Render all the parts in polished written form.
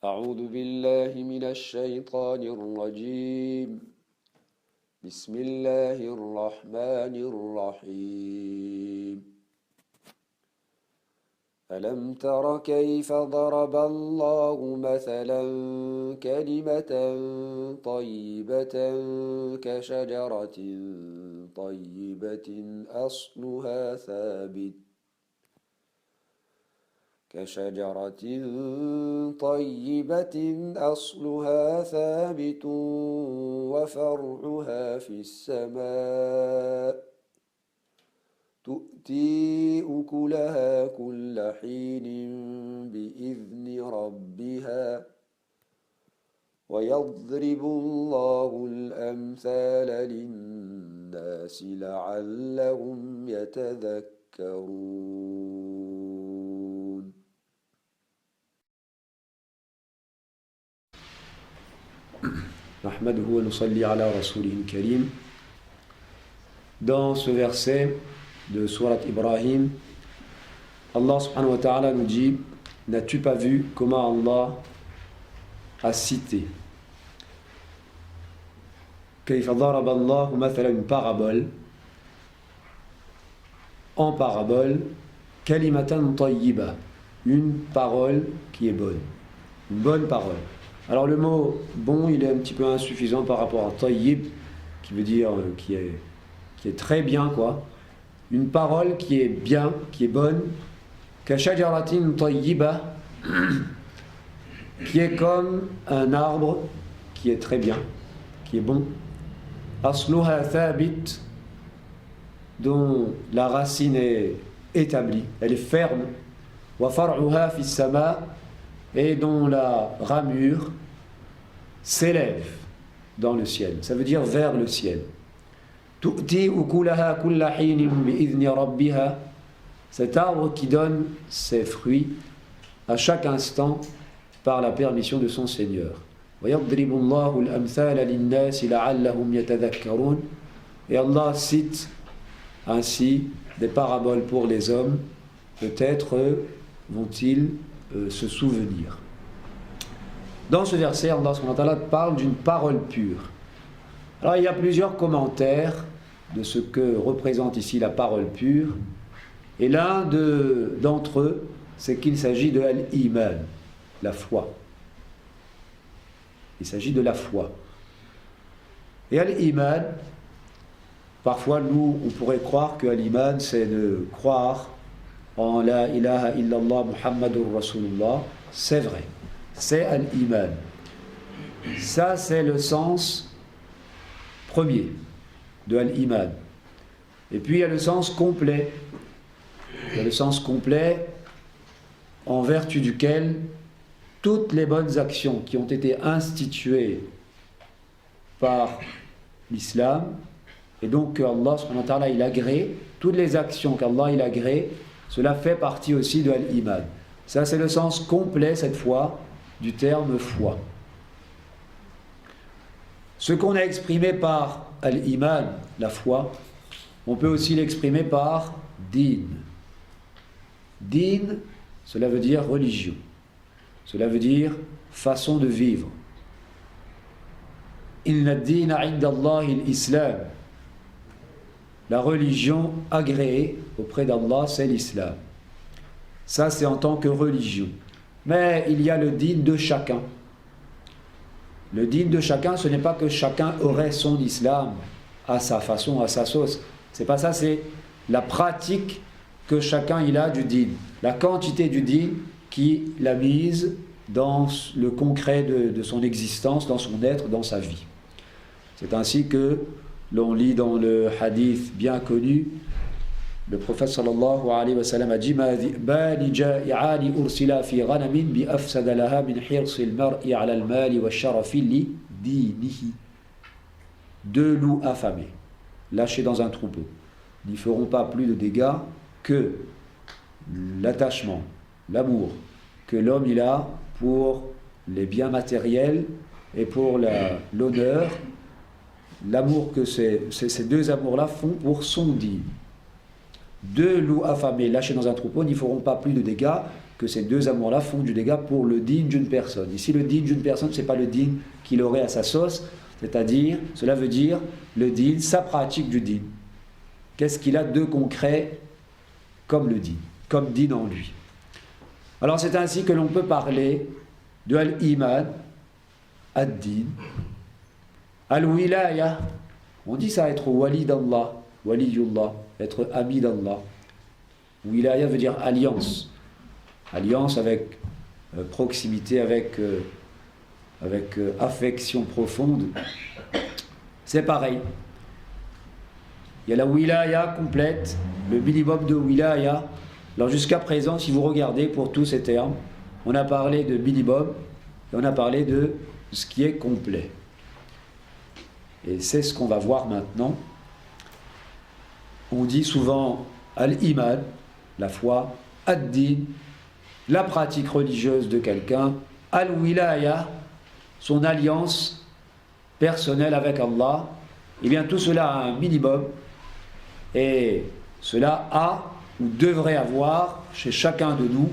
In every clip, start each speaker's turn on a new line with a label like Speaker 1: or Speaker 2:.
Speaker 1: أعوذ بالله من الشيطان الرجيم. بسم الله الرحمن الرحيم. ألم تر كيف ضرب الله مثلا كلمة طيبة كشجرة طيبة أصلها ثابت وفرعها في السماء تؤتي أكلها كل حين بإذن ربها ويضرب الله الأمثال للناس لعلهم يتذكرون.
Speaker 2: نحمده ونصلي على رسوله الكريم. Dans ce verset de Sourate Ibrahim, Allah subhanahu wa ta'ala nous dit: n'as-tu pas vu comment Allah a cité كيف ضرب الله مثلا, une parabole, en parabole, kalimatan tayyiba, une parole qui est bonne, une bonne parole. Alors le mot bon, il est un petit peu insuffisant par rapport à tayyib, qui veut dire qui est très bien, quoi. Une parole qui est bien, qui est bonne, kashajaratin tayyiba, qui est comme un arbre qui est très bien, qui est bon. Asluha thabit, dont la racine est établie, elle est ferme. Wa far'uha fi sama, et dont la ramure s'élève dans le ciel. Ça veut dire vers le ciel. Tu'ti ukulaha kulla hinin bi'idhni rabbiha, cet arbre qui donne ses fruits à chaque instant par la permission de son Seigneur. وَيَضْرِبُ اللَّهُ الْأَمْثَالَ لِلنَّاسِ لَعَلَّهُمْ يَتَذَكَّرُونَ. Et Allah cite ainsi des paraboles pour les hommes, peut-être vont-ils se souvenir. Dans ce verset, Allah subhanahu wa ta'ala parle d'une parole pure. Alors il y a plusieurs commentaires de ce que représente ici la parole pure, et l'un d'entre eux, c'est qu'il s'agit de al-iman, la foi. Il s'agit de la foi. Et al-iman, parfois nous on pourrait croire que al-iman c'est de croire en la ilaha illallah Muhammadur Rasulullah. C'est vrai, c'est al-iman. Ça c'est le sens premier de al-iman. Et puis il y a le sens complet. Il y a le sens complet en vertu duquel toutes les bonnes actions qui ont été instituées par l'islam, et donc que Allah subhanahu wa ta'ala il agrée, toutes les actions qu'Allah il agrée, cela fait partie aussi de al-iman. Ça c'est le sens complet cette fois du terme foi. Ce qu'on a exprimé par al-iman, la foi, on peut aussi l'exprimer par din. Din, cela veut dire religion. Cela veut dire façon de vivre. Inna ad-dina 'inda Allahi al-islam. La religion agréée auprès d'Allah, c'est l'islam. Ça, c'est en tant que religion. Mais il y a le din de chacun. Le din de chacun, ce n'est pas que chacun aurait son islam à sa façon, à sa sauce. C'est pas ça, c'est la pratique que chacun il a du din. La quantité du din qui l'a mise dans le concret de son existence, dans son être, dans sa vie. C'est ainsi que l'on lit dans le hadith bien connu, le prophète sallallahu alayhi wa sallam a dit: bani ja'i'ani ursila fi ghanamin bi afsada laha min hirsil mar'i 'ala al-mali wa sharafi li dinihi. Deux loups affamés, lâchés dans un troupeau, n'y feront pas plus de dégâts que l'attachement, l'amour que l'homme il a pour les biens matériels et pour l'honneur, l'amour que ces deux amours-là font pour son dîme. Deux loups affamés lâchés dans un troupeau n'y feront pas plus de dégâts que ces deux amours-là font du dégât pour le din d'une personne. Ici, le din d'une personne, ce n'est pas le din qu'il aurait à sa sauce, c'est-à-dire, cela veut dire le din, sa pratique du din. Qu'est-ce qu'il a de concret comme le din, comme din en lui. Alors c'est ainsi que l'on peut parler de al-iman, ad-din, al-wilaya. On dit ça, être wali d'Allah, waliyullah, être ami d'Allah. Wilaya veut dire alliance. Alliance avec proximité, avec affection profonde. C'est pareil. Il y a la wilaya complète, le minimum de wilaya. Alors jusqu'à présent, si vous regardez pour tous ces termes, on a parlé de minimum et on a parlé de ce qui est complet. Et c'est ce qu'on va voir maintenant. On dit souvent al-iman, la foi, ad-din, la pratique religieuse de quelqu'un, al-wilaya, son alliance personnelle avec Allah. Eh bien tout cela a un minimum et cela a ou devrait avoir chez chacun de nous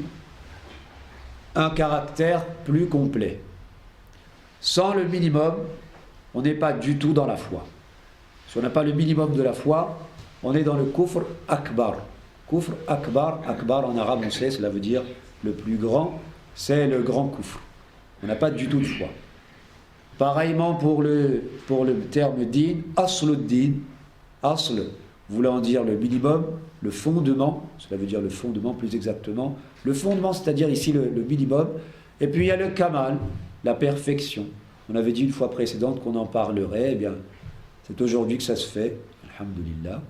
Speaker 2: un caractère plus complet. Sans le minimum, on n'est pas du tout dans la foi. Si on n'a pas le minimum de la foi, on est dans le kufr akbar. Kufr akbar, akbar en arabe on sait, cela veut dire le plus grand, c'est le grand kufr. On n'a pas du tout de foi. Pareillement pour le terme din, asluddin, asl voulant dire le minimum, le fondement, cela veut dire le fondement plus exactement, le fondement c'est-à-dire ici le minimum, et puis il y a le kamal, la perfection. On avait dit une fois précédente qu'on en parlerait, eh bien c'est aujourd'hui que ça se fait, alhamdulillah.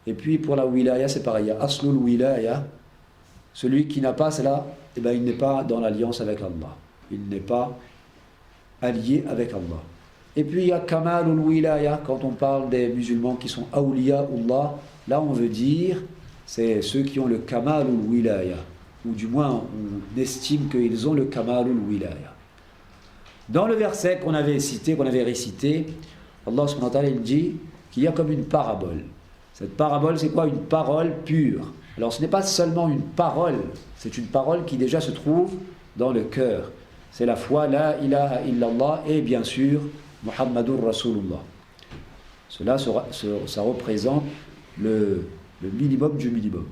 Speaker 2: Et puis pour la wilaya c'est pareil, il y a aslul wilaya, celui qui n'a pas cela, eh bien il n'est pas dans l'alliance avec Allah, il n'est pas allié avec Allah. Et puis il y a kamalul wilaya, quand on parle des musulmans qui sont awliyaullah, là on veut dire, c'est ceux qui ont le kamalul wilaya, ou du moins on estime qu'ils ont le kamalul wilaya. Dans le verset qu'on avait cité, qu'on avait récité, Allah subhanahu wa ta'ala il dit qu'il y a comme une parabole. Cette parabole c'est quoi? Une parole pure. Alors ce n'est pas seulement une parole, c'est une parole qui déjà se trouve dans le cœur. C'est la foi, la ilaha illallah, et bien sûr, Muhammadur Rasulullah. Cela, ça représente le minimum du minimum.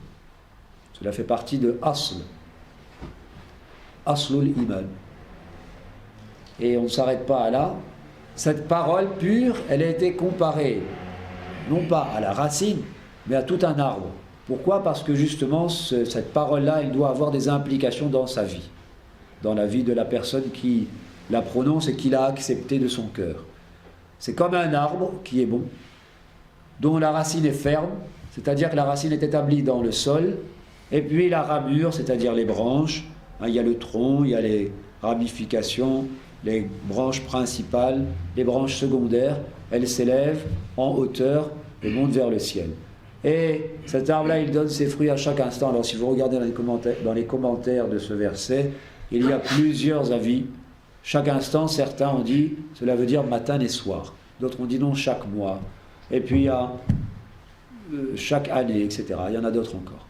Speaker 2: Cela fait partie de asl, aslul iman. Et on ne s'arrête pas là. Cette parole pure, elle a été comparée, non pas à la racine, mais à tout un arbre. Pourquoi? Parce que justement, cette parole-là, elle doit avoir des implications dans sa vie, dans la vie de la personne qui la prononce et qui l'a acceptée de son cœur. C'est comme un arbre qui est bon, dont la racine est ferme, c'est-à-dire que la racine est établie dans le sol, et puis la ramure, c'est-à-dire les branches, il y a le tronc, il y a les ramifications, les branches principales, les branches secondaires, elles s'élèvent en hauteur et montent vers le ciel. Et cet arbre-là, il donne ses fruits à chaque instant. Alors si vous regardez dans les commentaires de ce verset, il y a plusieurs avis. Chaque instant, certains ont dit, cela veut dire matin et soir. D'autres ont dit non, chaque mois. Et puis il y a chaque année, etc. Il y en a d'autres encore.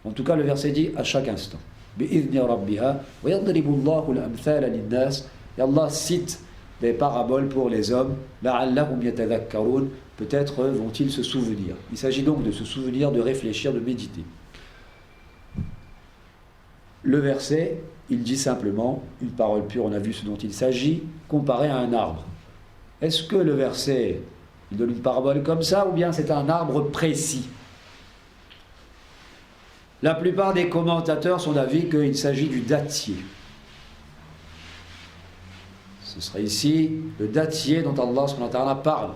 Speaker 2: En tout cas, le verset dit à chaque instant. Et Allah cite des paraboles pour les hommes. Peut-être vont-ils se souvenir. Il s'agit donc de se souvenir, de réfléchir, de méditer. Le verset, il dit simplement, une parole pure, on a vu ce dont il s'agit, comparé à un arbre. Est-ce que le verset, il donne une parabole comme ça, ou bien c'est un arbre précis? La plupart des commentateurs sont d'avis qu'il s'agit du dattier. Ce serait ici le dattier dont Allah subhanahu wa ta'ala parle.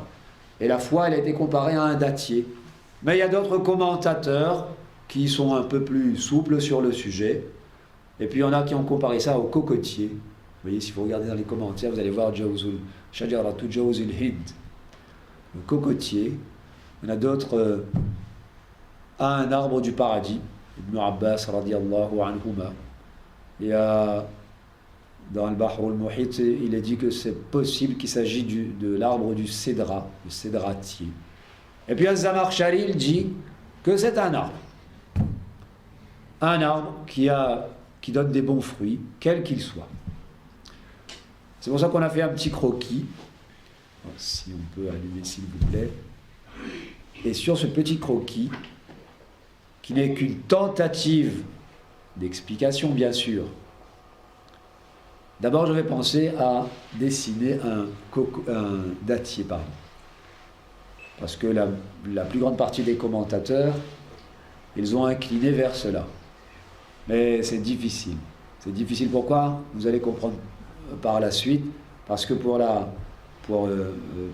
Speaker 2: Et la foi, elle a été comparée à un dattier. Mais il y a d'autres commentateurs qui sont un peu plus souples sur le sujet. Et puis il y en a qui ont comparé ça au cocotier. Vous voyez, si vous regardez dans les commentaires, vous allez voir Shajaratu Jawzul Hind, le cocotier. Il y en a d'autres à un arbre du paradis. Ibn Abbas radiyallahu anhuma. Il y a dans le Bahr al-Muhit, il est dit que c'est possible qu'il s'agit de l'arbre du cédra, le cédratier. Et puis Al-Zamakhshari, il dit que c'est un arbre. Un arbre qui a qui donne des bons fruits, quels qu'ils soient. C'est pour ça qu'on a fait un petit croquis. Alors, si on peut allumer s'il vous plaît. Et sur ce petit croquis, qui n'est qu'une tentative d'explication bien sûr, d'abord je vais penser à dessiner un dattier, pardon. Parce que la plus grande partie des commentateurs, ils ont incliné vers cela. Mais c'est difficile. C'est difficile pourquoi? Vous allez comprendre par la suite. Parce que pour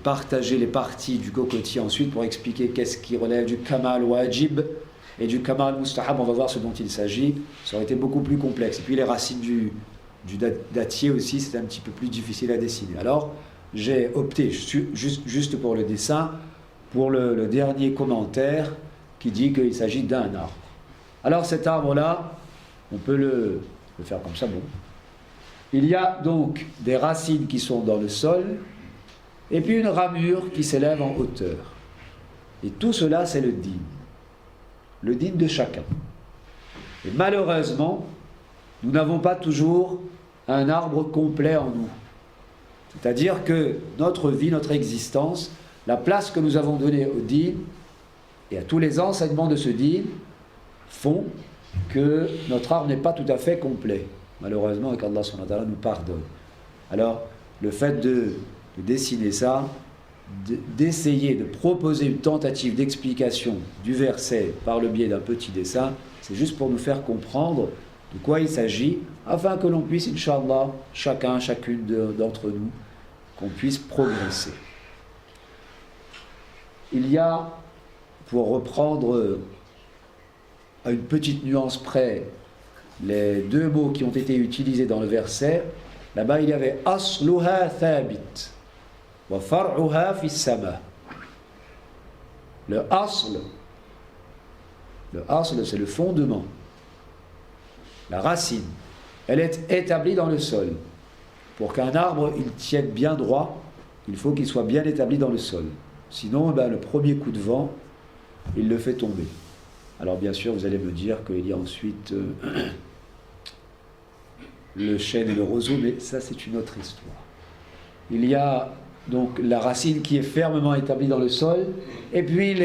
Speaker 2: partager les parties du cocotier ensuite, pour expliquer qu'est-ce qui relève du kamal wajib et du kamal mustahab, on va voir ce dont il s'agit, ça aurait été beaucoup plus complexe. Et puis les racines du dattier aussi, c'est un petit peu plus difficile à dessiner. Alors, j'ai opté, juste pour le dessin, pour le dernier commentaire qui dit qu'il s'agit d'un arbre. Alors cet arbre-là, on peut le faire comme ça, bon. Il y a donc des racines qui sont dans le sol, et puis une ramure qui s'élève en hauteur. Et tout cela, c'est le din de chacun. Et malheureusement, nous n'avons pas toujours un arbre complet en nous. C'est-à-dire que notre vie, notre existence, la place que nous avons donnée au din et à tous les enseignements de ce din font que notre arbre n'est pas tout à fait complet. Malheureusement, et qu'Allah subhanahu wa ta'ala nous pardonne. Alors, le fait de dessiner ça, d'essayer de proposer une tentative d'explication du verset par le biais d'un petit dessin, c'est juste pour nous faire comprendre de quoi il s'agit, afin que l'on puisse, Inch'Allah, chacune d'entre nous, qu'on puisse progresser. Il y a, pour reprendre à une petite nuance près, les deux mots qui ont été utilisés dans le verset, là-bas il y avait « asluha thabit » wa far'uha fi sama. Le asl, c'est le fondement, la racine. Elle est établie dans le sol. Pour qu'un arbre il tienne bien droit, il faut qu'il soit bien établi dans le sol. Sinon, le premier coup de vent, il le fait tomber. Alors bien sûr, vous allez me dire qu'il y a ensuite le chêne et le roseau, mais ça c'est une autre histoire. Il y a donc la racine qui est fermement établie dans le sol, et puis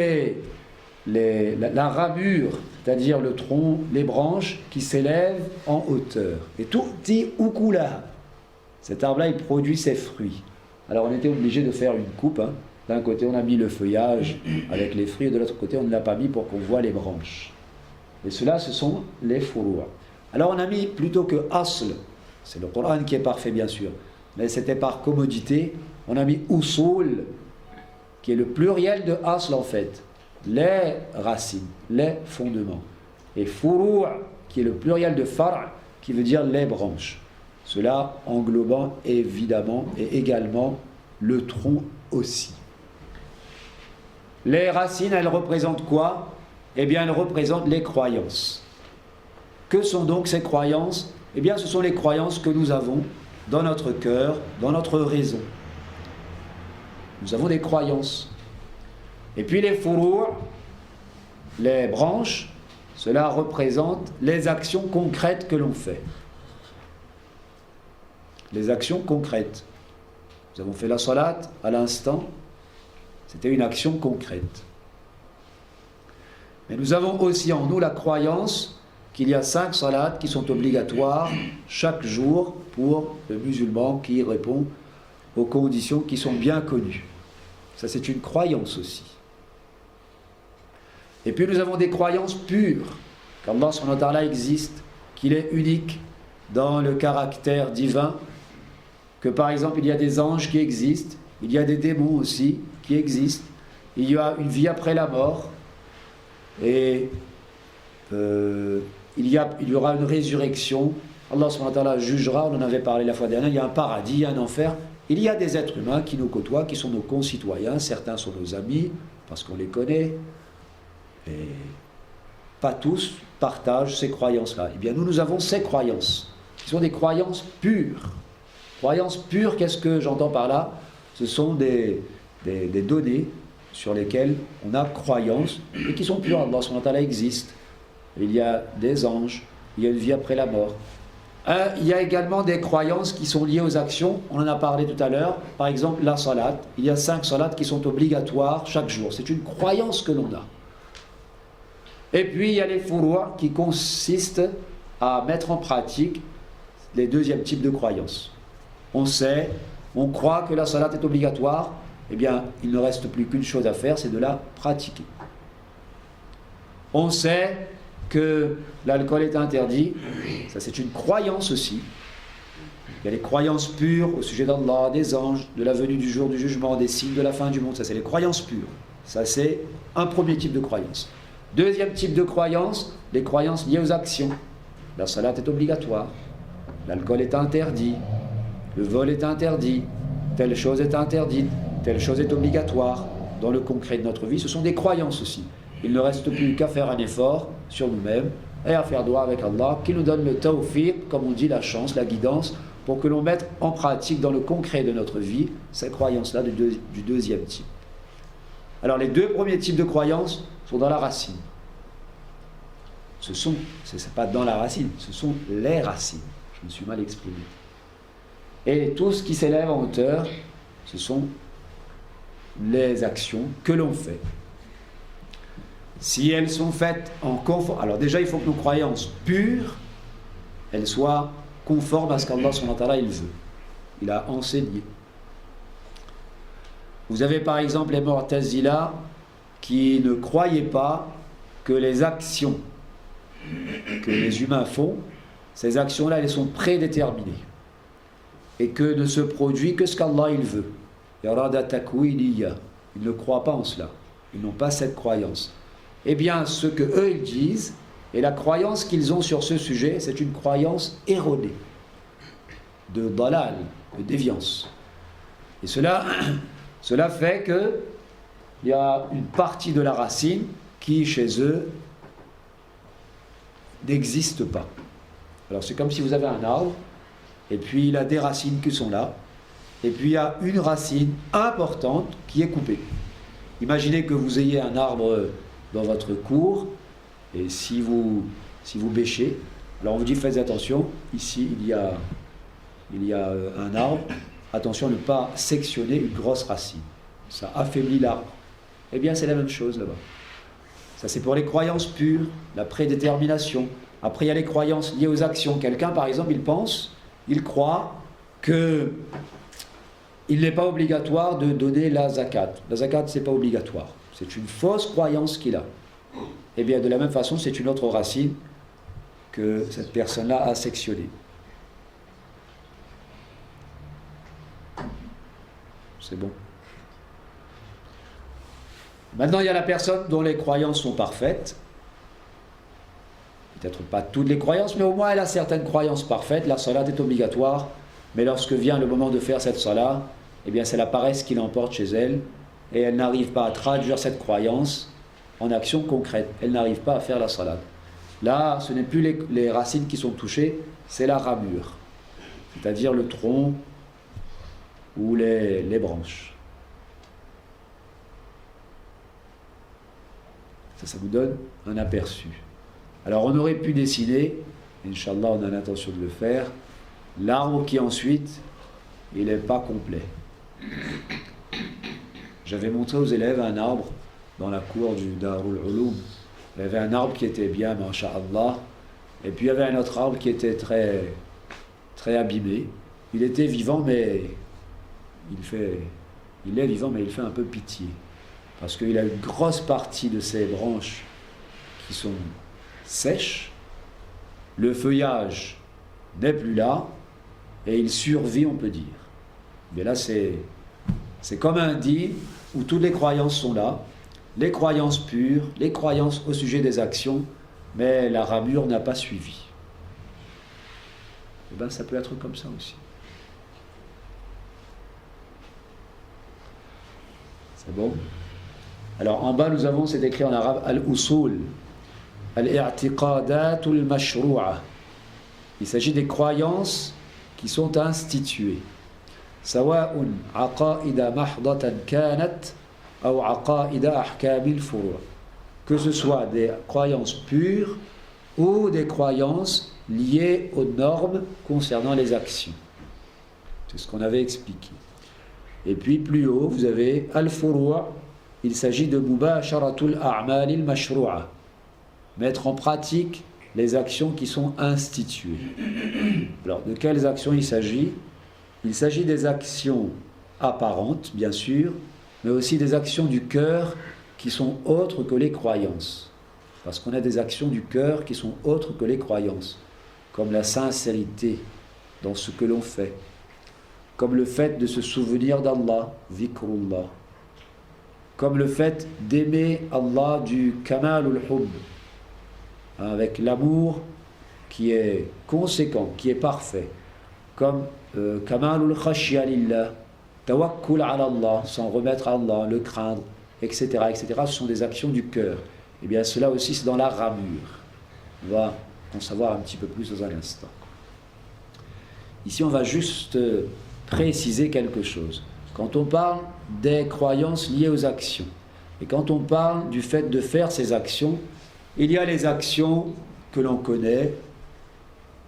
Speaker 2: la ramure, c'est-à-dire le tronc, les branches qui s'élèvent en hauteur. Et tout dit ukula. Cet arbre-là, il produit ses fruits. Alors on était obligé de faire une coupe. D'un côté, on a mis le feuillage avec les fruits, et de l'autre côté, on ne l'a pas mis pour qu'on voit les branches. Et cela, ce sont les furu'. Alors on a mis plutôt que asl, c'est le Coran qui est parfait bien sûr, mais c'était par commodité, on a mis usul, qui est le pluriel de asl en fait, les racines, les fondements. Et furu', qui est le pluriel de far', qui veut dire les branches. Cela englobant évidemment et également le tronc aussi. Les racines, elles représentent quoi? Eh bien, elles représentent les croyances. Que sont donc ces croyances? Eh bien, ce sont les croyances que nous avons dans notre cœur, dans notre raison. Nous avons des croyances. Et puis les furu', les branches, cela représente les actions concrètes que l'on fait. Les actions concrètes. Nous avons fait la salat à l'instant, c'était une action concrète. Mais nous avons aussi en nous la croyance qu'il y a 5 salats qui sont obligatoires chaque jour pour le musulman qui répond aux conditions qui sont bien connues. Ça, c'est une croyance aussi. Et puis nous avons des croyances pures, qu'Allah subhanahu wa ta'ala existe, qu'il est unique dans le caractère divin, que par exemple il y a des anges qui existent, il y a des démons aussi qui existent, il y a une vie après la mort, et il y aura une résurrection. Allah subhanahu wa ta'ala jugera, on en avait parlé la fois dernière, il y a un paradis, il y a un enfer. Il y a des êtres humains qui nous côtoient, qui sont nos concitoyens, certains sont nos amis, parce qu'on les connaît, et pas tous partagent ces croyances-là. Eh bien nous avons ces croyances, qui sont des croyances pures. Croyances pures, qu'est-ce que j'entends par là? Ce sont des données sur lesquelles on a croyance, et qui sont pures. Allah subhanahu wa ta'ala existe. Il y a des anges, il y a une vie après la mort, Il y a également des croyances qui sont liées aux actions. On en a parlé tout à l'heure. Par exemple, la salat. Il y a 5 salats qui sont obligatoires chaque jour. C'est une croyance que l'on a. Et puis, il y a les furu' qui consistent à mettre en pratique les deuxièmes types de croyances. On sait, on croit que la salat est obligatoire. Eh bien, il ne reste plus qu'une chose à faire, c'est de la pratiquer. On sait que l'alcool est interdit, ça c'est une croyance aussi. Il y a les croyances pures au sujet d'Allah, des anges, de la venue du jour du jugement, des signes de la fin du monde, ça c'est les croyances pures. Ça c'est un premier type de croyance. Deuxième type de croyance, les croyances liées aux actions. La salat est obligatoire, l'alcool est interdit, le vol est interdit, telle chose est interdite, telle chose est obligatoire. Dans le concret de notre vie, ce sont des croyances aussi. Il ne reste plus qu'à faire un effort sur nous-mêmes et à faire droit avec Allah, qui nous donne le tawfiq, comme on dit, la chance, la guidance, pour que l'on mette en pratique dans le concret de notre vie ces croyances-là du deuxième type. Alors les deux premiers types de croyances sont dans la racine. C'est pas dans la racine, ce sont les racines. Je me suis mal exprimé. Et tout ce qui s'élève en hauteur, ce sont les actions que l'on fait. Si elles sont faites en conformité, alors déjà il faut que nos croyances pures, elles soient conformes à ce qu'Allah subhanahu wa ta'ala il veut. Il a enseigné. Vous avez par exemple les Mu'tazila qui ne croyaient pas que les actions que les humains font, ces actions-là, elles sont prédéterminées et que ne se produit que ce qu'Allah il veut. Irada takwiniya. Ils ne croient pas en cela. Ils n'ont pas cette croyance. Eh bien, ce que eux ils disent et la croyance qu'ils ont sur ce sujet, c'est une croyance erronée, de dalal, de déviance. Et cela fait que il y a une partie de la racine qui, chez eux, n'existe pas. Alors c'est comme si vous avez un arbre, et puis il a des racines qui sont là, et puis il y a une racine importante qui est coupée. Imaginez que vous ayez un arbre dans votre cour, et si vous bêchez, alors on vous dit faites attention, ici il y a un arbre, attention à ne pas sectionner une grosse racine, ça affaiblit l'arbre. Eh bien c'est la même chose là-bas. Ça c'est pour les croyances pures, la prédétermination. Après il y a les croyances liées aux actions. Quelqu'un par exemple il croit que il n'est pas obligatoire de donner la zakat. La zakat c'est pas obligatoire. C'est une fausse croyance qu'il a. Eh bien de la même façon c'est une autre racine que cette personne-là a sectionnée. C'est bon. Maintenant, il y a la personne dont les croyances sont parfaites. Peut-être pas toutes les croyances, mais au moins elle a certaines croyances parfaites. La salat est obligatoire, mais lorsque vient le moment de faire cette salat, eh bien c'est la paresse qui l'emporte chez elle, et elle n'arrive pas à traduire cette croyance en action concrète. Elle n'arrive pas à faire la salat. Là, ce n'est plus les racines qui sont touchées, c'est la ramure, c'est-à-dire le tronc ou les branches. Ça vous donne un aperçu. Alors on aurait pu dessiner, Inch'Allah on a l'intention de le faire, l'arbre qui ensuite, il n'est pas complet. J'avais montré aux élèves un arbre dans la cour du Darul Ulum. Il y avait un arbre qui était bien, masha'Allah, et puis il y avait un autre arbre qui était très, très abîmé. Il était vivant, mais il est vivant, mais il fait un peu pitié. Parce qu'il a une grosse partie de ses branches qui sont sèches, le feuillage n'est plus là, et il survit, on peut dire. Mais là, c'est comme un dîme où toutes les croyances sont là, les croyances pures, les croyances au sujet des actions, mais la ramure n'a pas suivi. Eh bien, ça peut être comme ça aussi. C'est bon ? Alors en bas nous avons, c'est écrit en arabe, al-usul, al-i'tiqadat al-mashru'a. Il s'agit des croyances qui sont instituées. Sawa'un aqaida mahdatan kanat ou aqaida ahkamil furu'. Que ce soit des croyances pures ou des croyances liées aux normes concernant les actions. C'est ce qu'on avait expliqué. Et puis plus haut, vous avez al-furu', il s'agit de mubasharatul a'mal al-mashru'a, mettre en pratique les actions qui sont instituées. Alors, de quelles actions il s'agit? Il s'agit des actions apparentes, bien sûr, mais aussi des actions du cœur qui sont autres que les croyances. Parce qu'on a des actions du cœur qui sont autres que les croyances, comme la sincérité dans ce que l'on fait, comme le fait de se souvenir d'Allah, zikrullah, comme le fait d'aimer Allah du kamalul hubb, avec l'amour qui est conséquent, qui est parfait, comme kamalul khashya lillah, tawakkul ala Allah, s'en remettre à Allah, le craindre, etc., etc. Ce sont des actions du cœur. Eh bien, cela aussi, c'est dans la ramure. On va en savoir un petit peu plus dans un instant. Ici, on va juste préciser quelque chose. Quand on parle des croyances liées aux actions, et quand on parle du fait de faire ces actions, il y a les actions que l'on connaît,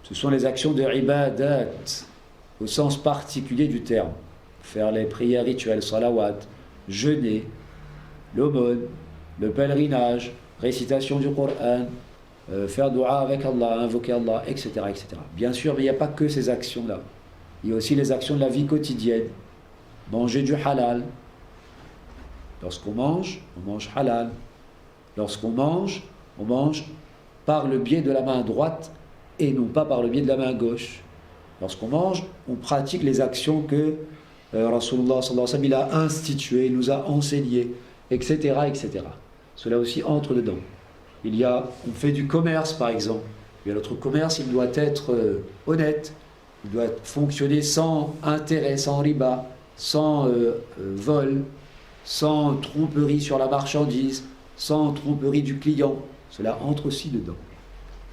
Speaker 2: ce sont les actions de ibadat, au sens particulier du terme. Faire les prières rituelles, salawat, jeûner, l'aumône, le pèlerinage, récitation du Coran, faire dua avec Allah, invoquer Allah, etc., etc. Bien sûr, mais il n'y a pas que ces actions-là. Il y a aussi les actions de la vie quotidienne. Manger du halal. Lorsqu'on mange halal. Lorsqu'on mange par le biais de la main droite et non pas par le biais de la main gauche. Lorsqu'on mange, on pratique les actions que Rasulullah sallallahu alayhi wa sallam il a instituées, il nous a enseignées, etc., etc. Cela aussi entre dedans. On fait du commerce par exemple. Et notre commerce, il doit être honnête. Il doit fonctionner sans intérêt, sans riba, sans vol, sans tromperie sur la marchandise, sans tromperie du client. Cela entre aussi dedans.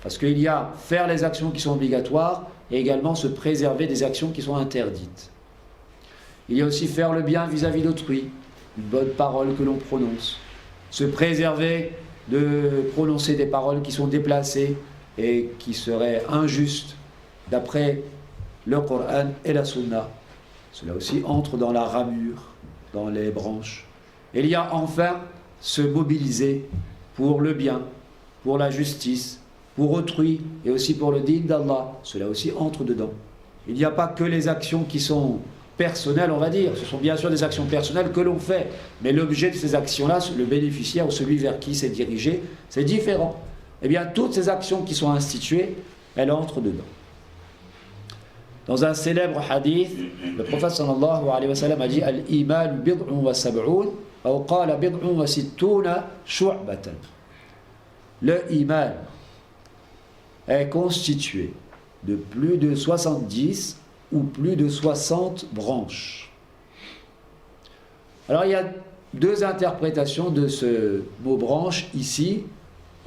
Speaker 2: Parce qu'il y a faire les actions qui sont obligatoires et également se préserver des actions qui sont interdites. Il y a aussi faire le bien vis-à-vis d'autrui, une bonne parole que l'on prononce. Se préserver de prononcer des paroles qui sont déplacées et qui seraient injustes d'après le Coran et la Sunna. Cela aussi entre dans la ramure, dans les branches. Et il y a enfin se mobiliser pour le bien, pour la justice, pour autrui et aussi pour le din d'Allah. Cela aussi entre dedans. Il n'y a pas que les actions qui sont personnelles, on va dire. Ce sont bien sûr des actions personnelles que l'on fait. Mais l'objet de ces actions-là, le bénéficiaire ou celui vers qui c'est dirigé, c'est différent. Eh bien, toutes ces actions qui sont instituées, elles entrent dedans. Dans un célèbre hadith, le prophète sallallahu alayhi wa sallam a dit Al-iman bid'un wa sab'un, ou qala bid'un wa sittuna shu'batan. Le iman est constitué de plus de 70 ou plus de 60 branches. Alors il y a deux interprétations de ce mot branche ici.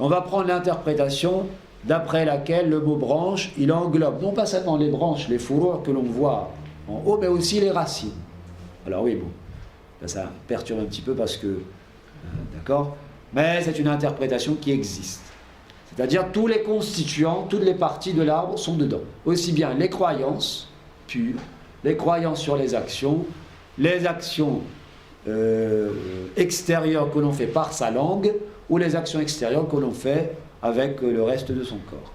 Speaker 2: On va prendre l'interprétation d'après laquelle le mot branche, il englobe non pas seulement les branches, les fourrures que l'on voit en haut, mais aussi les racines. Alors oui, bon, là, ça perturbe un petit peu parce que, d'accord, mais c'est une interprétation qui existe. C'est-à-dire tous les constituants, toutes les parties de l'arbre sont dedans. Aussi bien les croyances pures, les croyances sur les actions extérieures que l'on fait par sa langue, ou les actions extérieures que l'on fait avec le reste de son corps.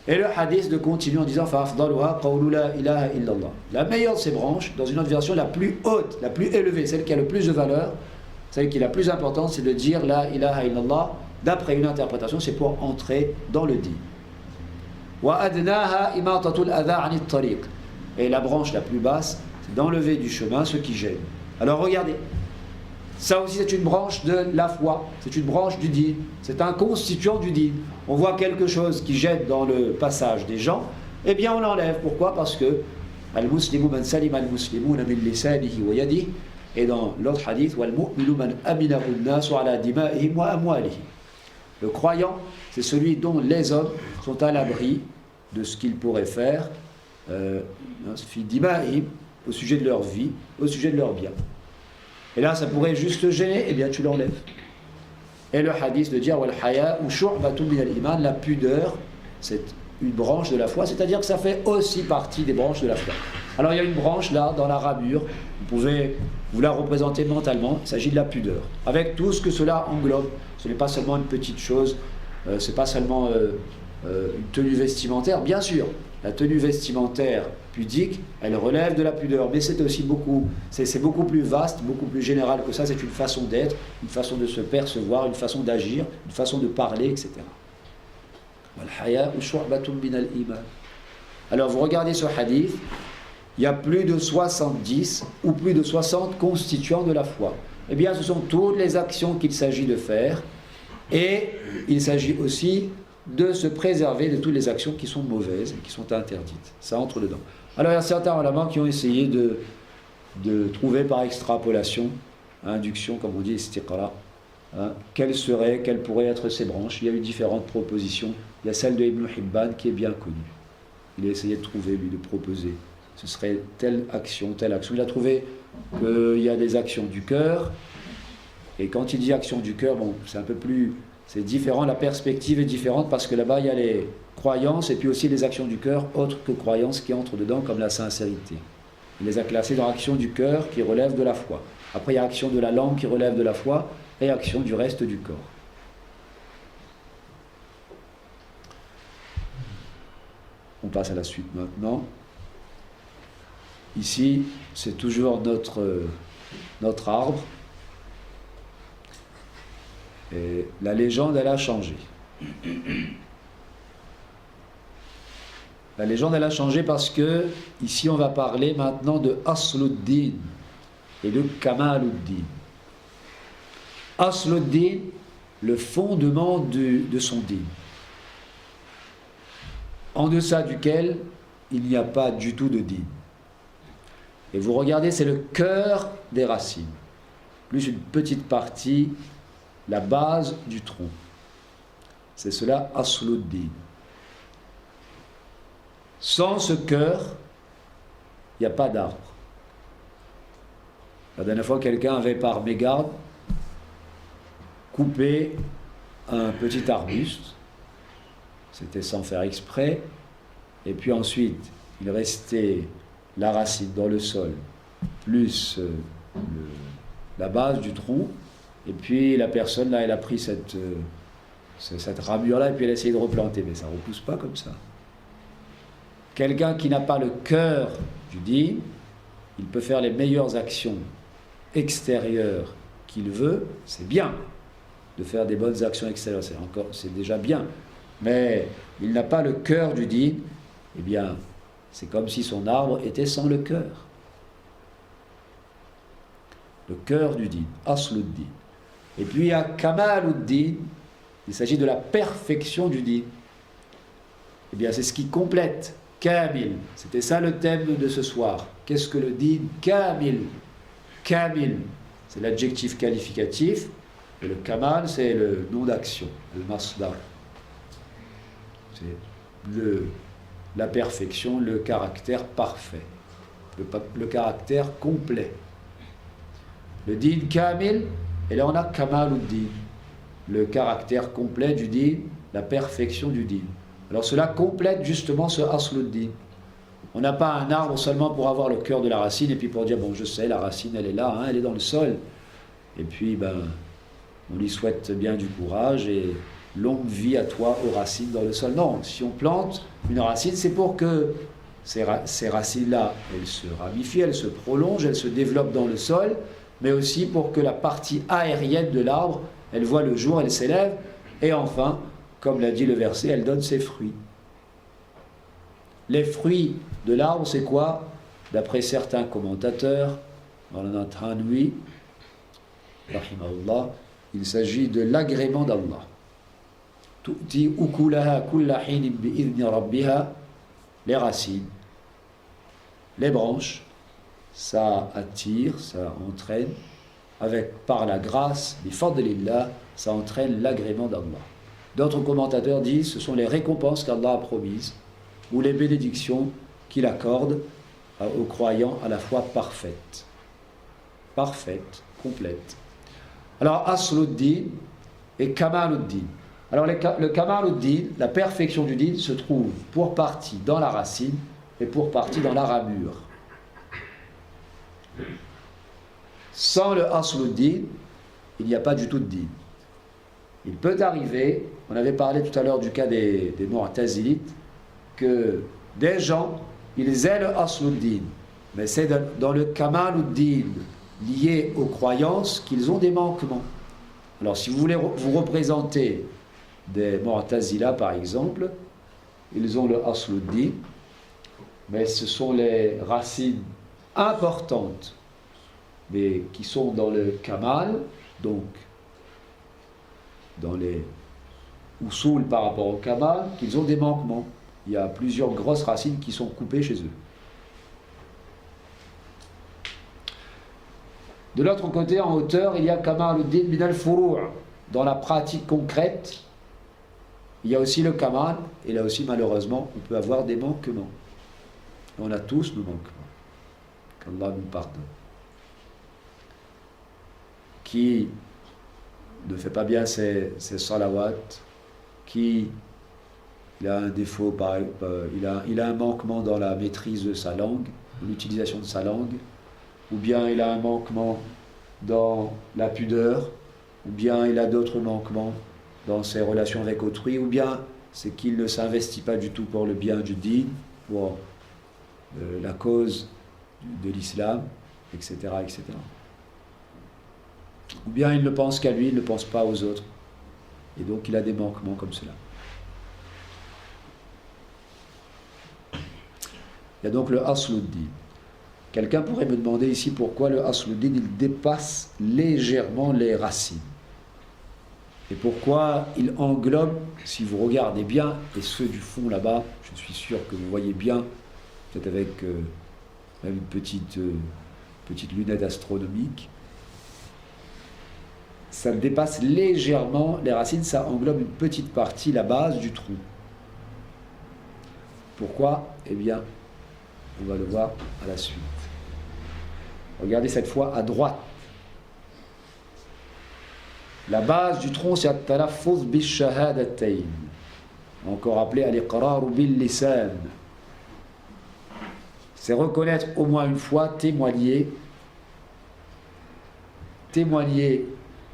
Speaker 2: Et le hadith de continue en disant فَأَفْضَلُهَا قَوْلُ لَا إِلَهَ إِلَّا اللَّهِ. La meilleure de ces branches, dans une autre version, la plus haute, la plus élevée, celle qui a le plus de valeur, celle qui est la plus importante, c'est de dire La ilaha illallah. D'après une interprétation, c'est pour entrer dans le din. وَأَدْنَاهَا إِمَاطَةُ الْأَذَى عَنِ الطَّرِيقِ. Et la branche la plus basse, c'est d'enlever du chemin ce qui gêne. Alors regardez, ça aussi c'est une branche de la foi, c'est une branche du din, c'est un constituant du din. On voit quelque chose qui gêne dans le passage des gens, eh bien on l'enlève. Pourquoi? Parce que al-muslimu man salima al-muslimuna min lisanihi wa yadihi, et dans l'autre hadith wal-mu'minu man aminahu an-nasu ala dima'ihim wa amwalihim. Le croyant, c'est celui dont les hommes sont à l'abri de ce qu'ils pourraient faire au sujet de leur vie, au sujet de leur bien. Et là, ça pourrait juste te gêner, eh bien tu l'enlèves. Et le hadith de dire wal haya ou shu'batun min al-iman, la pudeur, c'est une branche de la foi, c'est-à-dire que ça fait aussi partie des branches de la foi. Alors il y a une branche là, dans la ramure, vous pouvez vous la représenter mentalement, il s'agit de la pudeur, avec tout ce que cela englobe. Ce n'est pas seulement une petite chose, c'est pas seulement une tenue vestimentaire, bien sûr, la tenue vestimentaire pudique, elle relève de la pudeur, mais c'est aussi c'est beaucoup plus vaste, beaucoup plus général que ça, c'est une façon d'être, une façon de se percevoir, une façon d'agir, une façon de parler, etc. Alors vous regardez ce hadith, il y a plus de 70 ou plus de 60 constituants de la foi. Eh bien, ce sont toutes les actions qu'il s'agit de faire, et il s'agit aussi de se préserver de toutes les actions qui sont mauvaises et qui sont interdites. Ça entre dedans. Alors il y a certains ulama qui ont essayé de trouver par extrapolation, induction, comme on dit, istiqra, quelles pourraient être ces branches. Il y a eu différentes propositions. Il y a celle de Ibn Hibban qui est bien connue. Il a essayé de trouver, lui, de proposer. Ce serait telle action, telle action. Il a trouvé qu'il y a des actions du cœur. Et quand il dit action du cœur, bon, c'est un peu plus... C'est différent, la perspective est différente parce que là-bas, il y a les croyances et puis aussi les actions du cœur, autres que croyances qui entrent dedans, comme la sincérité. Il les a classées dans action du cœur qui relève de la foi. Après, il y a action de la langue qui relève de la foi et action du reste du corps. On passe à la suite maintenant. Ici, c'est toujours notre arbre. Et la légende, elle a changé. La légende, elle a changé parce que, ici, on va parler maintenant de Asluddin et de Kamaluddin. Asluddin, le fondement de son din, en deçà duquel il n'y a pas du tout de din. Et vous regardez, c'est le cœur des racines, plus une petite partie, la base du tronc. C'est cela, Asluddin. Sans ce cœur, il n'y a pas d'arbre. La dernière fois, quelqu'un avait par mégarde coupé un petit arbuste. C'était sans faire exprès. Et puis ensuite, il restait la racine dans le sol, plus la base du tronc. Et puis la personne, là, elle a pris cette ramure-là et puis elle a essayé de replanter. Mais ça ne repousse pas comme ça. Quelqu'un qui n'a pas le cœur du din, il peut faire les meilleures actions extérieures qu'il veut. C'est bien de faire des bonnes actions extérieures, c'est déjà bien. Mais il n'a pas le cœur du din, eh bien, c'est comme si son arbre était sans le cœur. Le cœur du din, Asluddin. Et puis il y a Kamaluddin, il s'agit de la perfection du din. Eh bien, c'est ce qui complète. Kamil, c'était ça le thème de ce soir. Qu'est-ce que le din? Kamil. Kamil, c'est l'adjectif qualificatif, et le kamal, c'est le nom d'action, le masdar. C'est la perfection, le caractère parfait, le caractère complet. Le din kamil, et là on a kamaluddin, le caractère complet du din, la perfection du din. Alors cela complète justement ce Asluddin. On n'a pas un arbre seulement pour avoir le cœur de la racine et puis pour dire, bon, je sais, la racine, elle est là, elle est dans le sol. Et puis, on lui souhaite bien du courage et longue vie à toi aux racines dans le sol. Non, si on plante une racine, c'est pour que ces racines-là, elles se ramifient, elles se prolongent, elles se développent dans le sol, mais aussi pour que la partie aérienne de l'arbre, elle voit le jour, elle s'élève, et enfin, comme l'a dit le verset, elle donne ses fruits. Les fruits de l'arbre, c'est quoi? D'après certains commentateurs, Maulana Thanwi, rahimahullah, il s'agit de l'agrément d'Allah. Tu'ti ukulaha kulla hinin bi'idhni rabbiha, les racines, les branches, ça attire, ça entraîne, par la grâce, bifadlillah, ça entraîne l'agrément d'Allah. D'autres commentateurs disent ce sont les récompenses qu'Allah a promises ou les bénédictions qu'il accorde aux croyants à la fois parfaites. Parfaite, complète. Alors Asluddin et Kamaluddin. Alors le Kamaluddin, la perfection du din, se trouve pour partie dans la racine et pour partie dans la ramure. Sans le Asluddin, il n'y a pas du tout de din. Il peut arriver, on avait parlé tout à l'heure du cas des Mu'tazilites, que des gens, ils aient le Asluddin, mais c'est dans le Kamaluddin lié aux croyances qu'ils ont des manquements. Alors si vous voulez vous représenter des Mu'tazila par exemple, ils ont le Asluddin, mais ce sont les racines importantes, mais qui sont dans le Kamal, donc dans les Usul par rapport au Kamal, qu'ils ont des manquements. Il y a plusieurs grosses racines qui sont coupées chez eux. De l'autre côté, en hauteur, il y a Kamaluddin min al-Furu'. Dans la pratique concrète, il y a aussi le Kamal, et là aussi, malheureusement, on peut avoir des manquements. On a tous nos manquements. Qu'Allah nous pardonne. Qui ne fait pas bien ses salawats, qui il a un défaut, il a un manquement dans la maîtrise de sa langue, l'utilisation de sa langue, ou bien il a un manquement dans la pudeur, ou bien il a d'autres manquements dans ses relations avec autrui, ou bien c'est qu'il ne s'investit pas du tout pour le bien du din, pour la cause de l'islam, etc., etc. Ou bien il ne pense qu'à lui, il ne pense pas aux autres. Et donc il a des manquements comme cela. Il y a donc le Asluddin. Quelqu'un pourrait me demander ici pourquoi le Asluddin il dépasse légèrement les racines. Et pourquoi il englobe, si vous regardez bien, et ceux du fond là-bas, je suis sûr que vous voyez bien, peut-être avec même une petite lunette astronomique, ça dépasse légèrement les racines, ça englobe une petite partie, la base du trou. Pourquoi? Eh bien, on va le voir à la suite. Regardez cette fois à droite. La base du tronc, c'est at-talaffuz bi-shahadatayn, encore appelé al-iqrar bil-lisan. C'est reconnaître au moins une fois, témoigner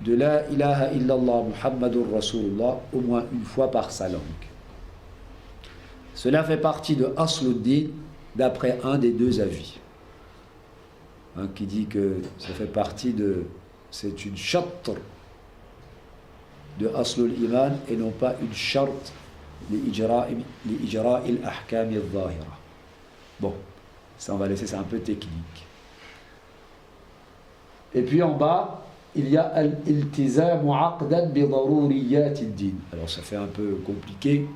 Speaker 2: de la ilaha illallah Muhammadur Rasulullah au moins une fois par sa langue. Cela fait partie de Asluddin d'après un des deux avis. Un qui dit que ça fait partie de... c'est une shatr de Aslul Iman et non pas une shart li ijra' al-ahkam al-zahira. Bon, ça on va laisser, c'est un peu technique. Et puis en bas, il y a al-iltizam aqdan bi daruriyat ad-din. Alors ça fait un peu compliqué,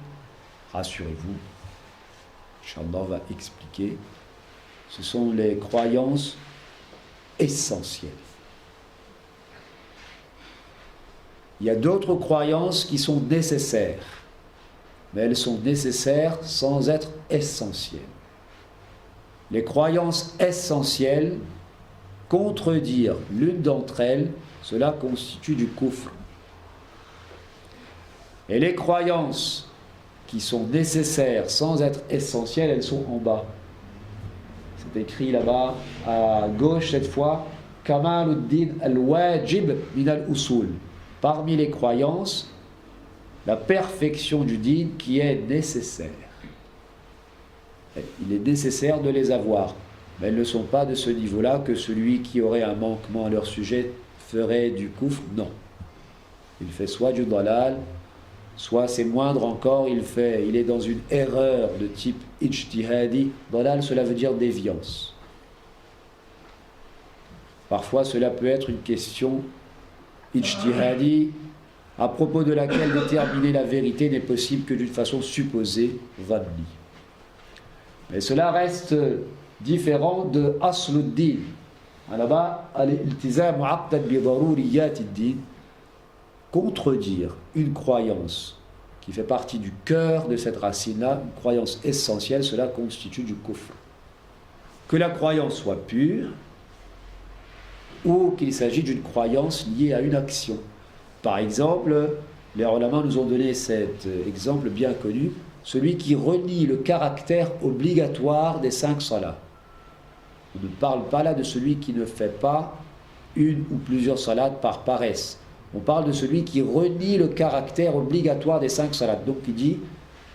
Speaker 2: rassurez-vous. Inch'Allah, on va expliquer. Ce sont les croyances essentielles. Il y a d'autres croyances qui sont nécessaires, mais elles sont nécessaires sans être essentielles. Les croyances essentielles, contredire l'une d'entre elles, cela constitue du kufr. Et les croyances qui sont nécessaires sans être essentielles, elles sont en bas. C'est écrit là-bas, à gauche cette fois, Kamaluddin al-wajib min al-usul. Parmi les croyances, la perfection du din qui est nécessaire. Il est nécessaire de les avoir, mais elles ne sont pas de ce niveau-là que celui qui aurait un manquement à leur sujet ferait du kufr. Non. Il fait soit du dalal, soit c'est moindre encore, il est dans une erreur de type ijtihadi. Dalal, cela veut dire déviance. Parfois, cela peut être une question ijtihadi, à propos de laquelle déterminer la vérité n'est possible que d'une façon supposée, dhanni. Mais cela reste différent de Asluddin. Là-bas, al-iltizam aqdan bi daruriyat ad-din, contredire une croyance qui fait partie du cœur de cette racine-là, une croyance essentielle, cela constitue du kufr. Que la croyance soit pure, ou qu'il s'agit d'une croyance liée à une action. Par exemple, les ulama nous ont donné cet exemple bien connu, celui qui renie le caractère obligatoire des 5 salats. On ne parle pas là de celui qui ne fait pas une ou plusieurs salats par paresse. On parle de celui qui renie le caractère obligatoire des 5 salats. Donc il dit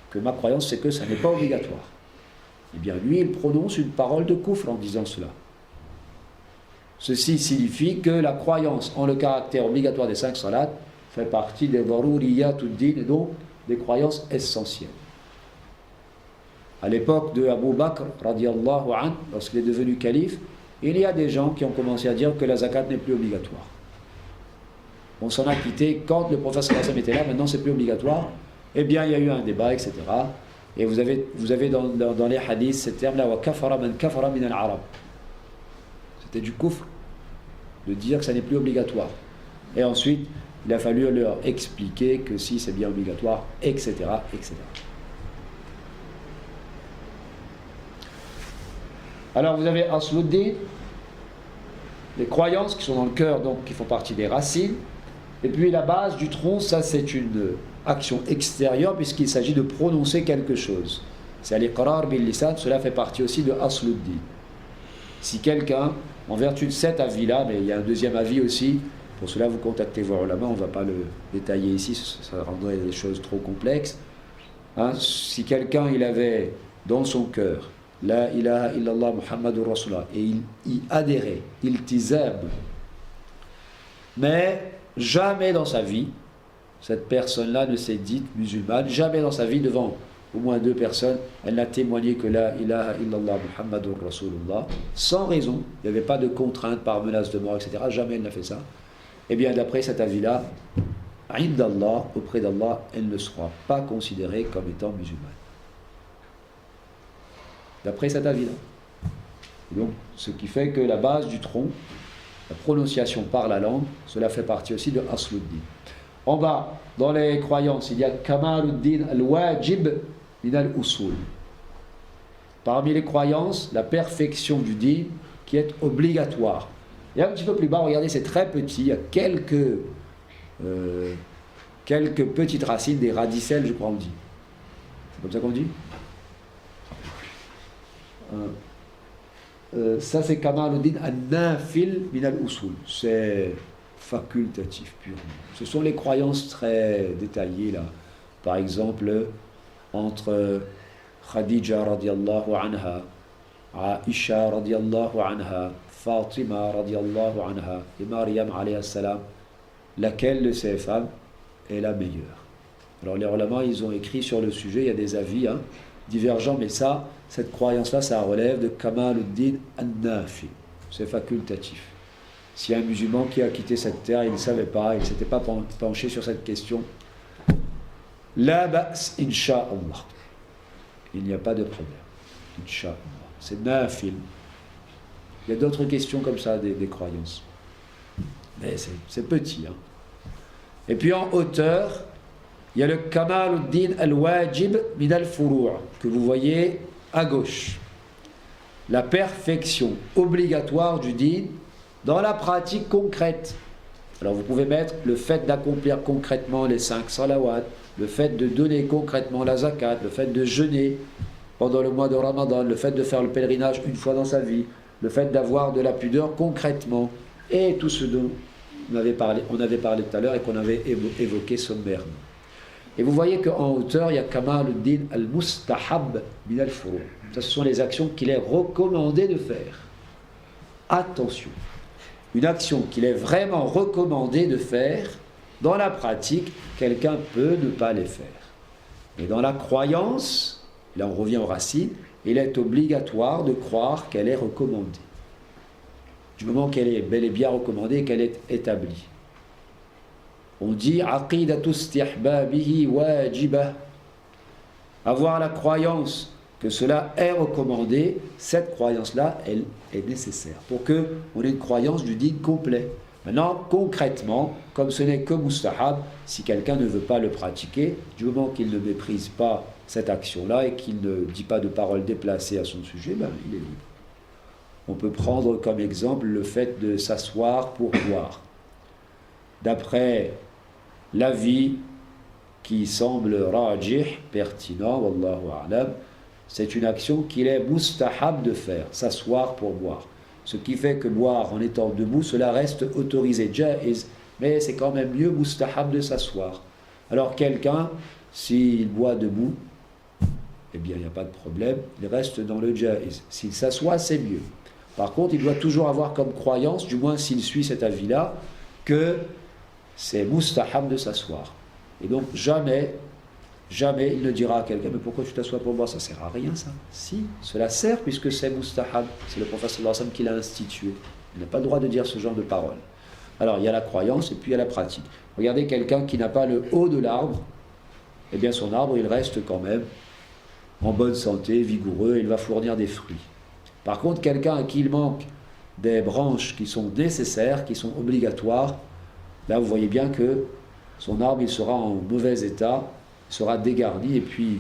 Speaker 2: que ma croyance c'est que ça n'est pas obligatoire. Eh bien lui il prononce une parole de kufr en disant cela. Ceci signifie que la croyance en le caractère obligatoire des 5 salats fait partie des daruriyatuddin et donc des croyances essentielles. À l'époque de Abu Bakr, radiallahu anhu, lorsqu'il est devenu calife, il y a des gens qui ont commencé à dire que la zakat n'est plus obligatoire. On s'en a quitté quand le prophète sallallahu alayhi wa sallam était là, maintenant c'est plus obligatoire. Eh bien il y a eu un débat, etc. Et vous avez dans les hadiths ce terme-là, wa kafara man kafara min al-arab. C'était du kufr de dire que ça n'est plus obligatoire. Et ensuite, il a fallu leur expliquer que si c'est bien obligatoire, etc., etc. Alors vous avez Asluddin, les croyances qui sont dans le cœur, donc qui font partie des racines. Et puis la base du tronc, ça c'est une action extérieure puisqu'il s'agit de prononcer quelque chose. C'est al-iqrar bil lisan, cela fait partie aussi de Asluddin. Si quelqu'un, en vertu de cet avis-là, mais il y a un deuxième avis aussi, pour cela vous contactez vos ulama, on ne va pas le détailler ici, ça rendrait les choses trop complexes. Hein, si quelqu'un il avait dans son cœur La ilaha illallah Muhammadur Rasulullah et il y adhérait, iltizam, mais jamais dans sa vie, cette personne-là ne s'est dite musulmane, jamais dans sa vie devant au moins 2 personnes, elle n'a témoigné que la ilaha illallah Muhammadur Rasulullah, sans raison, il n'y avait pas de contrainte par menace de mort, etc. Jamais elle n'a fait ça. Eh bien, d'après cet avis-là, indallah, auprès d'Allah, elle ne sera pas considérée comme étant musulmane. D'après cet avis-là. Et donc, ce qui fait que la base du tronc, la prononciation par la langue, cela fait partie aussi de Asluddin. En bas, dans les croyances, il y a Kamaluddin al-Wajib min al-Usul. Parmi les croyances, la perfection du din qui est obligatoire. Et un petit peu plus bas, regardez, c'est très petit, il y a quelques petites racines, des radicelles, je crois on dit. C'est comme ça qu'on dit ? Ça c'est Kamaluddin al-Nafil min al-Usul. C'est facultatif purement. Ce sont les croyances très détaillées là. Par exemple, entre Khadija radiallahu anha, Aisha radiallahu anha, Fatima radiallahu anha et Maryam alayhi salam, laquelle de ces femmes est la meilleure? Alors les ulama, ils ont écrit sur le sujet, il y a des avis divergents, mais cette croyance-là, ça relève de Kamaluddin al-Nafi. C'est facultatif. S'il y a un musulman qui a quitté cette terre, il ne savait pas, il ne s'était pas penché sur cette question, la ba's, insha'Allah. Il n'y a pas de problème. Insha'Allah. C'est nafil. Il y a d'autres questions comme ça, des croyances. Mais c'est petit. Et puis en hauteur, il y a le Kamaluddin al-Wajib min al-Furu' que vous voyez à gauche. La perfection obligatoire du din dans la pratique concrète. Alors vous pouvez mettre le fait d'accomplir concrètement les 5 salawats, le fait de donner concrètement la zakat, le fait de jeûner pendant le mois de Ramadan, le fait de faire le pèlerinage une fois dans sa vie, le fait d'avoir de la pudeur concrètement, et tout ce dont on avait parlé tout à l'heure et qu'on avait évoqué sommairement. Et vous voyez qu'en hauteur, il y a Kamaluddin al-Mustahab min al-Furu'. Ça, ce sont les actions qu'il est recommandé de faire. Attention, une action qu'il est vraiment recommandé de faire, dans la pratique, quelqu'un peut ne pas les faire. Mais dans la croyance, là on revient aux racines, il est obligatoire de croire qu'elle est recommandée. Du moment qu'elle est bel et bien recommandée et qu'elle est établie. On dit aqidatu istihbabihi wajibah. Avoir la croyance que cela est recommandé, cette croyance-là, elle est nécessaire pour qu'on ait une croyance du din complet. Maintenant, concrètement, comme ce n'est que mustahab, si quelqu'un ne veut pas le pratiquer, du moment qu'il ne méprise pas cette action-là et qu'il ne dit pas de paroles déplacées à son sujet, ben, il est libre. On peut prendre comme exemple le fait de s'asseoir pour boire. D'après l'avis qui semble rajih, pertinent, wallahu a'lam, c'est une action qu'il est mustahab de faire, s'asseoir pour boire. Ce qui fait que boire en étant debout, cela reste autorisé, jaiz, mais c'est quand même mieux mustahab de s'asseoir. Alors quelqu'un, s'il boit debout, eh bien il n'y a pas de problème, il reste dans le jaiz. S'il s'assoit, c'est mieux. Par contre, il doit toujours avoir comme croyance, du moins s'il suit cet avis-là, que c'est mustahab de s'asseoir. Et donc jamais il ne dira à quelqu'un, mais pourquoi tu t'assois pour boire? Ça sert à rien ça. Si, cela sert puisque c'est mustahab. C'est le prophète sallallahu alayhi wa sallam qui l'a institué. Il n'a pas le droit de dire ce genre de paroles. Alors il y a la croyance et puis il y a la pratique. Regardez quelqu'un qui n'a pas le haut de l'arbre, eh bien son arbre il reste quand même en bonne santé, vigoureux, et il va fournir des fruits. Par contre, quelqu'un à qui il manque des branches qui sont nécessaires, qui sont obligatoires, là vous voyez bien que son arbre il sera en mauvais état, il sera dégarni et puis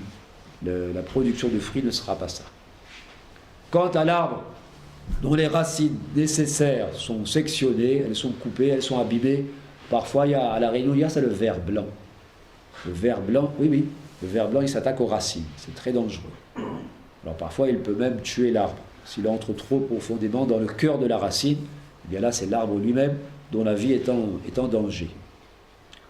Speaker 2: la production de fruits ne sera pas ça. Quant à l'arbre dont les racines nécessaires sont sectionnées, elles sont coupées, elles sont abîmées, parfois il y a, à la Réunion, c'est le ver blanc. Le ver blanc, oui, le ver blanc il s'attaque aux racines, c'est très dangereux. Alors parfois il peut même tuer l'arbre. S'il entre trop profondément dans le cœur de la racine, eh bien là c'est l'arbre lui-même dont la vie est en danger.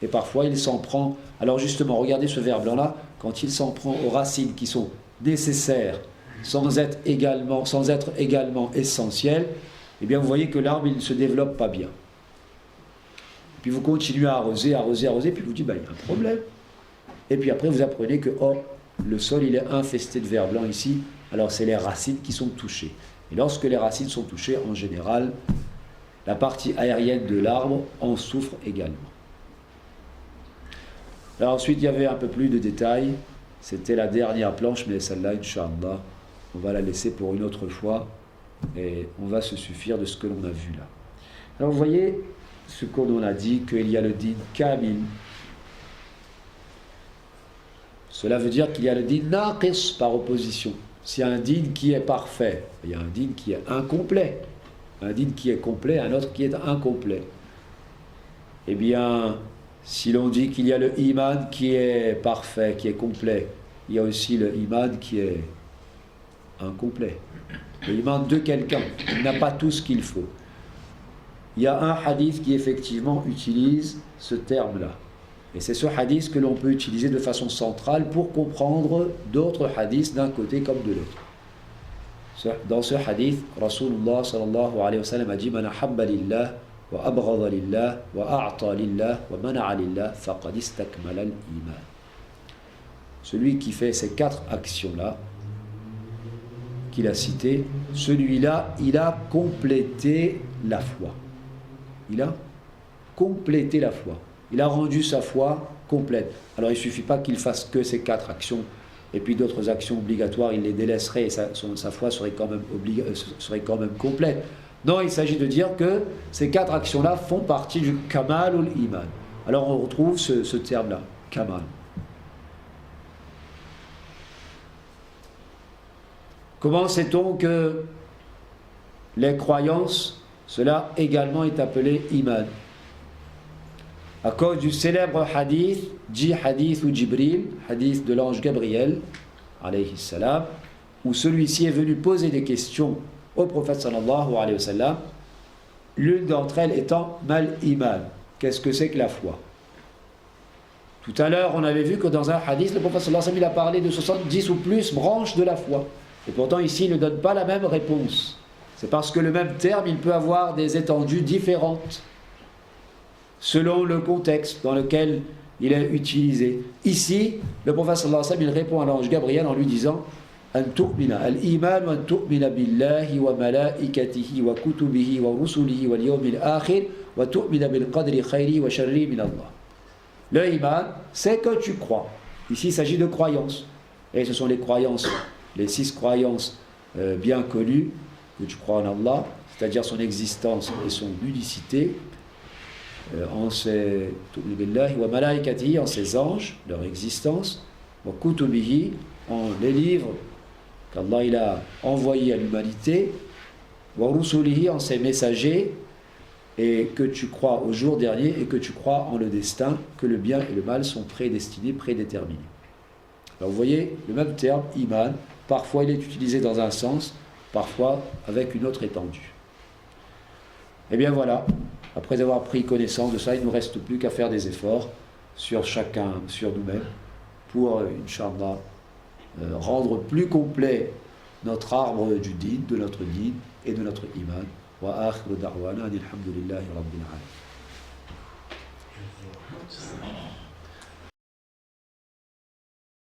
Speaker 2: Et parfois il s'en prend, alors justement regardez ce ver blanc là, quand il s'en prend aux racines qui sont nécessaires sans être également essentielles, eh bien vous voyez que l'arbre il ne se développe pas bien. Puis vous continuez à arroser, puis vous dites il y a un problème. Et puis après vous apprenez que le sol il est infesté de vers blanc ici, alors c'est les racines qui sont touchées. Et lorsque les racines sont touchées, en général, la partie aérienne de l'arbre en souffre également. Alors ensuite, il y avait un peu plus de détails. C'était la dernière planche, mais celle-là, Inch'Allah, on va la laisser pour une autre fois. Et on va se suffire de ce que l'on a vu là. Alors vous voyez ce qu'on a dit, qu'il y a le din kamil. Cela veut dire qu'il y a le din naqis par opposition. S'il y a un din qui est parfait, il y a un din qui est incomplet. Un din qui est complet, un autre qui est incomplet. Eh bien, si l'on dit qu'il y a le iman qui est parfait, qui est complet, il y a aussi le iman qui est incomplet. Le iman de quelqu'un, il n'a pas tout ce qu'il faut. Il y a un hadith qui effectivement utilise ce terme-là. Et c'est ce hadith que l'on peut utiliser de façon centrale pour comprendre d'autres hadiths d'un côté comme de l'autre. Dans ce hadith, Rasulullah sallallahu alayhi wa sallam a dit Man ahabba lillah wa abghada lillah wa a'ta lillah wa mana'a lillah faqad istakmala al-iman. Celui qui fait ces 4 actions-là qu'il a citées, celui-là, il a complété la foi. Il a complété la foi. Il a rendu sa foi complète. Alors il ne suffit pas qu'il fasse que ces 4 actions et puis d'autres actions obligatoires, il les délaisserait et sa foi serait quand même complète. Non, il s'agit de dire que ces 4 actions-là font partie du kamal ou l'iman. Alors on retrouve ce terme-là, kamal. Comment sait-on que les croyances, cela également est appelé iman? À cause du célèbre hadith, dit hadith ou Jibril, hadith de l'ange Gabriel, alayhi salam, où celui-ci est venu poser des questions au prophète sallallahu alayhi wa sallam, l'une d'entre elles étant mal iman. Qu'est-ce que c'est que la foi? Tout à l'heure, on avait vu que dans un hadith, le prophète sallallahu alayhi wa sallam, il a parlé de 70 ou plus branches de la foi. Et pourtant, ici, il ne donne pas la même réponse. C'est parce que le même terme, il peut avoir des étendues différentes selon le contexte dans lequel il est utilisé. Ici, le prophète sallallahu alayhi wa sallam, il répond à l'ange Gabriel en lui disant An tu'mina al-iman wa an tu'mina billahi wa malaikatihi wa kutubihi wa rusulihi wal yawmil akhir wa tu'mina bil qadri khayri wa sharri min Allah. Le iman, c'est que tu crois. Ici, il s'agit de croyances. Et ce sont les croyances, les 6 croyances bien connues, que tu crois en Allah, c'est-à-dire son existence et son unicité, en ses en ses anges, leur existence, wa kutubihi, en les livres qu'Allah il a envoyés à l'humanité, wa rusulihi, en ses messagers, et que tu crois au jour dernier et que tu crois en le destin, que le bien et le mal sont prédestinés, prédéterminés. Alors vous voyez, le même terme, iman, parfois il est utilisé dans un sens, parfois avec une autre étendue. Et bien voilà, après avoir pris connaissance de ça, il ne nous reste plus qu'à faire des efforts sur chacun, sur nous-mêmes, pour, Inch'Allah, rendre plus complet notre arbre du din, de notre din et de notre iman. Wa akhiru da'wana alhamdulillahi rabbil alamin.